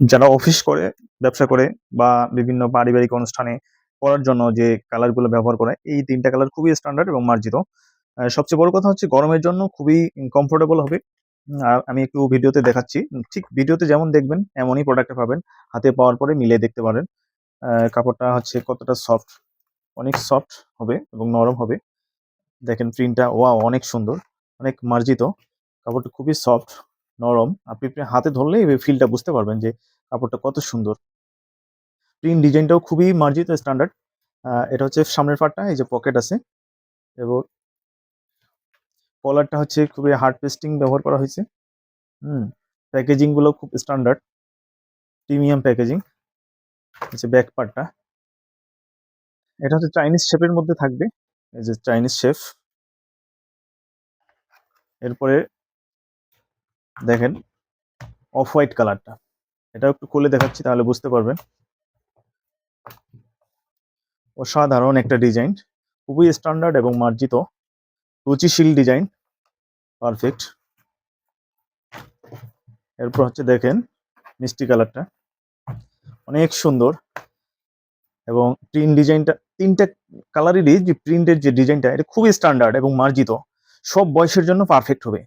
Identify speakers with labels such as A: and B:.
A: যারা অফিস করে, ব্যবসা করে বা বিভিন্ন পারিবারিক অনুষ্ঠানে পরার জন্য যে কালারগুলো ব্যবহার করে, এই ৩ টা কালার খুবই স্ট্যান্ডার্ড এবং মার্জিত। সবচেয়ে বড় কথা হচ্ছে গরমের জন্য খুবই কমফোর্টেবল হবে। আমি একটু ভিডিওতে দেখাচ্ছি। ঠিক ভিডিওতে যেমন দেখবেন এমনই প্রোডাক্টটা পাবেন। হাতে পাওয়ার পরে মিলিয়ে দেখতে পারেন। কাপড়টা হচ্ছে কতটা সফট, অনেক সফট হবে এবং নরম হবে। দেখেন প্রিন্টটা ওয়াও! অনেক সুন্দর, অনেক মার্জিত। কাপড়টা খুবই সফট, নরম। আপনি হাতে ধরলেই এই ফিলটা বুঝতে পারবেন যে কাপড়টা কত সুন্দর। প্রিন্ট ডিজাইনটাও খুবই মার্জিত স্ট্যান্ডার্ড। এটা হচ্ছে সামনের পার্টটা, এই যে পকেট আছে এবং কলারটা হচ্ছে খুবই হার্ড পেস্টিং ব্যবহার করা হয়েছে। হুম, প্যাকেজিং গুলো খুব স্ট্যান্ডার্ড, প্রিমিয়াম প্যাকেজিং। হচ্ছে ব্যাক পার্টটা, এটা হচ্ছে চাইনিজ শেপের মধ্যে থাকবে। এই যে চাইনিজ শেফ। এরপরে দেখেন অফ হোয়াইট কালারটা, এটা একটু খুলে দেখাচ্ছি তাহলে বুঝতে পারবেন। অসাধারণ একটা ডিজাইন, খুবই স্ট্যান্ডার্ড এবং মার্জিত, রুচিশীল ডিজাইন, পারফেক্ট। এরপর হচ্ছে দেখেন মিষ্টি কালারটা, অনেক সুন্দর এবং প্রিন্ট ডিজাইনটা ৩ টা কালারেরই যে প্রিন্টের যে ডিজাইনটা এটা খুবই স্ট্যান্ডার্ড এবং মার্জিত। সব বয়সের জন্য পারফেক্ট হবে।